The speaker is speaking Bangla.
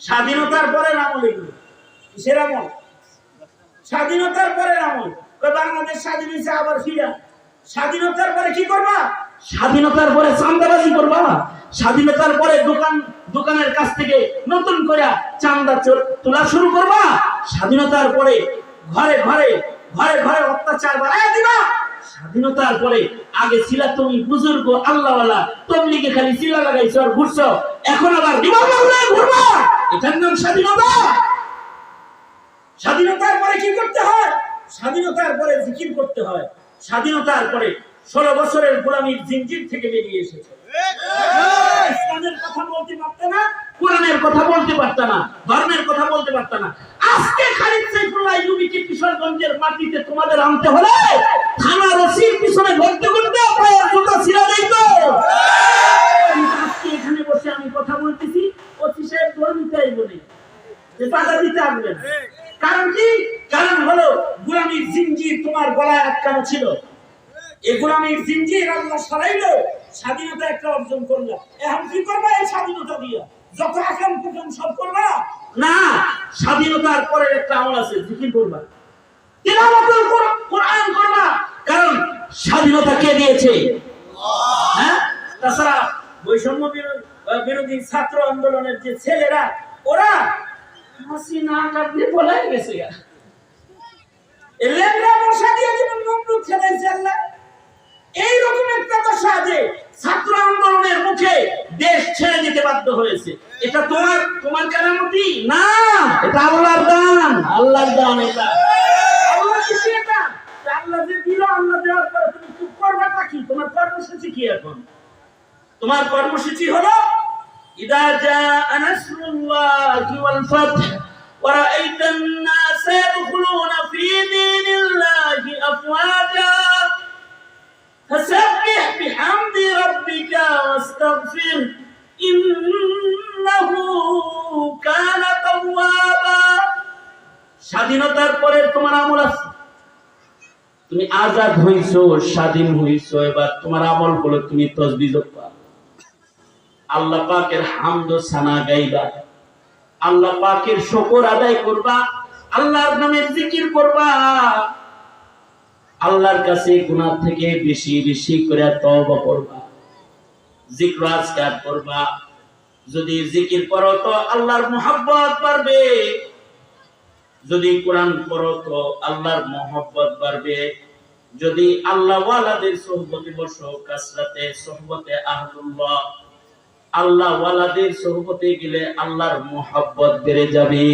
স্বাধীনতার পরের আমল এগুলো। কিসের আমল? স্বাধীনতার পরের আমল। বাংলাদেশ স্বাধীন হয়েছে, আবার ফিরা স্বাধীনতার পরে কি করবা? স্বাধীনতার পরে চাঁদাবাজি করবা। স্বাধীনতার পরে দোকানের কাছ থেকে নতুন করে চাঁদা তোলা শুরু করবা। স্বাধীনতার পরে ঘরে ঘরে ঘরে ঘরে অত্যাচার বাড়ায় দিবা। স্বাধীনতার পরে আগে ছিলা তুমি বুজুর্গ আল্লাহওয়ালা, তবলিগে খালি চিলা লাগাইছো আর ঘুরছো, এখন আবার ঘুরবা। এটার নাম স্বাধীনতা? স্বাধীনতার পরে কি করতে হয়? স্বাধীনতার পরে জিকির করতে হয়। স্বাধীনতার পরে 16 বছরের গোলামীর জিনজির থেকে বেরিয়ে এসেছে। ইসলামের কথা বলতে পারতে না, কোরআনের কথা বলতে পারতে না, ধর্মের কথা বলতে পারতে না। আজকে খালিদ সাইফুল্লাহ ইউবিকে কিশোরগঞ্জের মাটিতে তোমাদের আনতে হলে থানার ওসির পিছনে ঘুরতে ঘুরতে পায়ের জুতা ছিঁড়া দিত। আজকে এখানে বসে আমি কথা বলতেছি, ওসি সাহেব ধর্মিতাই বলে যে বাধা দিতে আসবে না। কারণ কি? কারণ হলো গোলামীর জিনজির তোমার গলায় আটকানো ছিল। এই গোলামীর জিনজির আল্লাহ সরাইলো, স্বাধীনতা একটা অর্জন করলা। এখন কি করবা এই স্বাধীনতা দিয়া? যত আকাম কুকাম সব করবা না। স্বাধীনতার পরে একটা আমল আছে, জিকির করবা, তিলাওয়াতুল কোরআন করবা। কারণ স্বাধীনতা কে দিয়েছে? হ্যাঁ। তাছাড়া বৈষম্য বিরোধী ছাত্র আন্দোলনের যে ছেলেরা, ওরা হাসি না কাটলে বলে গেছে এলেমরা বসা দিয়ে যেমন নমরুদ খেলাইছে আল্লাহ, এইরকম একটা দশা যে ছাত্র আন্দোলনের মুখে দেশ ছেড়ে দিতে বাধ্য হয়েছে। এটা তোমার কারামতি না, এটা আল্লাহর দান। আল্লাহর দান এটা। আল্লাহ দিছে এটা। আল্লাহ যে দিল, আল্লাহ দেওয়ার পরে তুমি চুপ করবা কি? তোমার কর্মসূচি কি এখন? তোমার কর্মসূচি হলো ইদা জাআ নাসরুল্লাহি ওয়াল ফাth ওয়া রাআইতান নাস ইয়াদখুলুনা ফী দীনিল্লাহি আফওয়াজা فسبح بحمد ربك واستغفر إنه كان توابا। স্বাধীনতার পরে তোমার আমল আছে। তুমি আজাদ হইছো, স্বাধীন হইছো, এবার তোমার আমল হলো তুমি তাসবিহ পড়বা, আল্লাহ পাকের হামদ ও সানা গাইবা, আল্লাহ পাকের শুকর আদায় করবা, আল্লাহর নামের জিকির করবা, আল্লাহর কাছে গুনাহ থেকে বেশি বেশি করে তওবা করবা, জিকির আজকার করবা। যদি জিকির করো তো আল্লাহর মুহাব্বত বাড়বে, যদি কোরআন পড়ো তো আল্লাহর মুহাব্বত বাড়বে, যদি আল্লাহ ওয়ালাদের সুহবতে বসো, কাসরাতে সুহবতে আহলুল্লাহ, আল্লাহ ওয়ালাদের সুহবতে গেলে আল্লাহর মুহাব্বত বেড়ে যাবে।